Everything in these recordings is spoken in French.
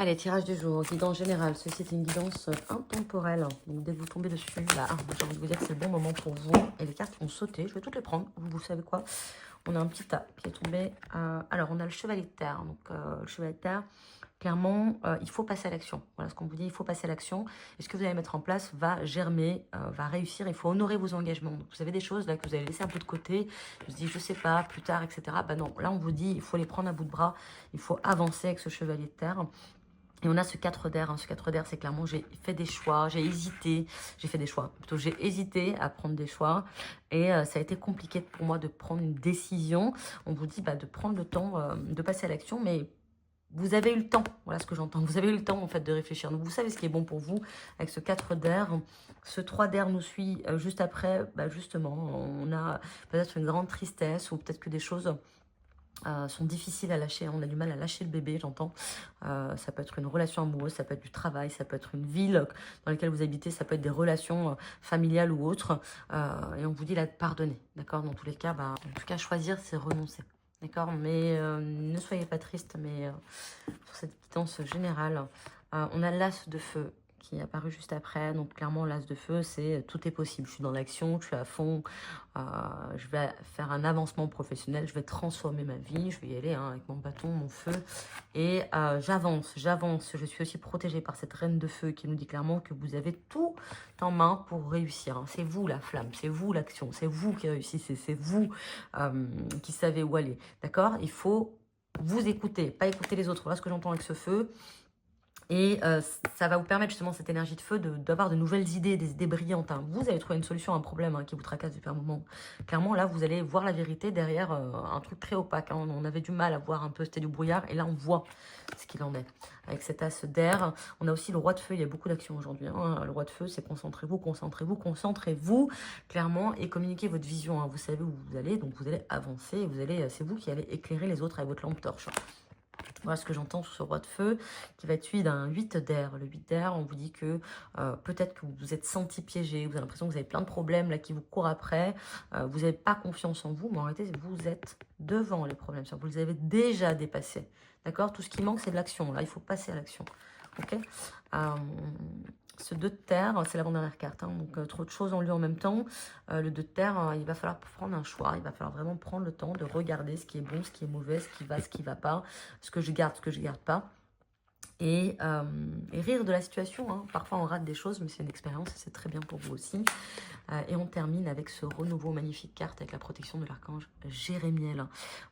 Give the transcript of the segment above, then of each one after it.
Allez, tirage du jour, guidance générale. Ceci est une guidance intemporelle. Donc, dès que vous tombez dessus, là, j'ai envie de vous dire que c'est le bon moment pour vous. Et les cartes vont sauter. Je vais toutes les prendre. Vous savez quoi? On a un petit tas qui est tombé. Alors, on a le chevalier de terre. Donc, le chevalier de terre, clairement, il faut passer à l'action. Voilà ce qu'on vous dit, il faut passer à l'action. Et ce que vous allez mettre en place va germer, va réussir. Il faut honorer vos engagements. Donc, vous avez des choses là que vous avez laissées un peu de côté. Je vous dis, je sais pas, plus tard, etc. Ben non, là, on vous dit, il faut les prendre à bout de bras. Il faut avancer avec ce chevalier de terre. Et on a ce 4 d'air. Hein. Ce 4 d'air, c'est clairement, j'ai fait des choix, j'ai hésité. J'ai fait des choix. Plutôt, j'ai hésité à prendre des choix. Et ça a été compliqué pour moi de prendre une décision. On vous dit de prendre le temps de passer à l'action. Mais vous avez eu le temps. Voilà ce que j'entends. Vous avez eu le temps, en fait, de réfléchir. Donc, vous savez ce qui est bon pour vous avec ce 4 d'air. Ce 3 d'air nous suit juste après. Justement, on a peut-être une grande tristesse ou peut-être que des choses sont difficiles à lâcher. On a du mal à lâcher le bébé, j'entends. Ça peut être une relation amoureuse, ça peut être du travail, ça peut être une ville dans laquelle vous habitez, ça peut être des relations familiales ou autres. Et on vous dit là de pardonner, d'accord? Dans tous les cas, en tout cas, choisir, c'est renoncer. D'accord? Mais ne soyez pas triste, mais pour cette guidance générale, on a l'as de feu qui est apparu juste après. Donc clairement, l'as de feu, c'est tout est possible. Je suis dans l'action, je suis à fond. Je vais faire un avancement professionnel, je vais transformer ma vie, je vais y aller avec mon bâton, mon feu. Et j'avance. Je suis aussi protégée par cette reine de feu qui nous dit clairement que vous avez tout en main pour réussir. Hein. C'est vous la flamme, c'est vous l'action, c'est vous qui réussissez, c'est vous qui savez où aller. D'accord? Il faut vous écouter, pas écouter les autres. Voilà ce que j'entends avec ce feu. Et ça va vous permettre justement, cette énergie de feu, d'avoir de nouvelles idées, des idées brillantes. Hein. Vous allez trouver une solution à un problème qui vous tracasse depuis un moment. Clairement, là, vous allez voir la vérité derrière un truc très opaque. Hein. On avait du mal à voir un peu, c'était du brouillard. Et là, on voit ce qu'il en est. Avec cet as d'air, on a aussi le roi de feu. Il y a beaucoup d'actions aujourd'hui. Hein. Le roi de feu, c'est concentrez-vous, concentrez-vous, concentrez-vous, clairement, et communiquez votre vision. Hein. Vous savez où vous allez, donc vous allez avancer. C'est vous qui allez éclairer les autres avec votre lampe torche. Voilà ce que j'entends sur ce roi de feu, qui va être suivi d'un 8 d'air. Le 8 d'air, on vous dit que peut-être que vous vous êtes senti piégé, vous avez l'impression que vous avez plein de problèmes là qui vous courent après, vous n'avez pas confiance en vous, mais en réalité, vous êtes devant les problèmes, vous les avez déjà dépassés. D'accord? Tout ce qui manque, c'est de l'action. Là, il faut passer à l'action. Ok? Ce 2 de terre, c'est l'avant-dernière carte, hein, donc trop de choses en lui en même temps. Le 2 de terre, il va falloir prendre un choix, il va falloir vraiment prendre le temps de regarder ce qui est bon, ce qui est mauvais, ce qui va pas, ce que je garde pas. Et rire de la situation, hein. Parfois on rate des choses, mais c'est une expérience et c'est très bien pour vous aussi. Et on termine avec ce renouveau, magnifique carte avec la protection de l'archange Jérémiel.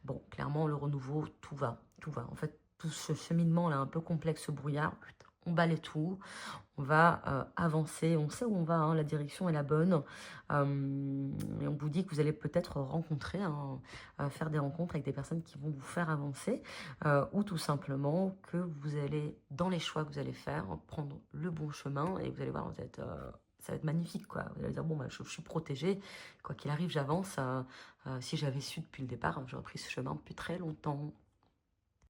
Bon, clairement le renouveau, tout va. En fait, tout ce cheminement là un peu complexe, ce brouillard, on balaie tout, on va avancer, on sait où on va, hein, la direction est la bonne. Et on vous dit que vous allez peut-être rencontrer, faire des rencontres avec des personnes qui vont vous faire avancer, ou tout simplement que vous allez, dans les choix que vous allez faire, prendre le bon chemin, et vous allez voir, ça va être magnifique, quoi. Vous allez dire, bon, je suis protégée, quoi qu'il arrive, j'avance. Si j'avais su depuis le départ, j'aurais pris ce chemin depuis très longtemps.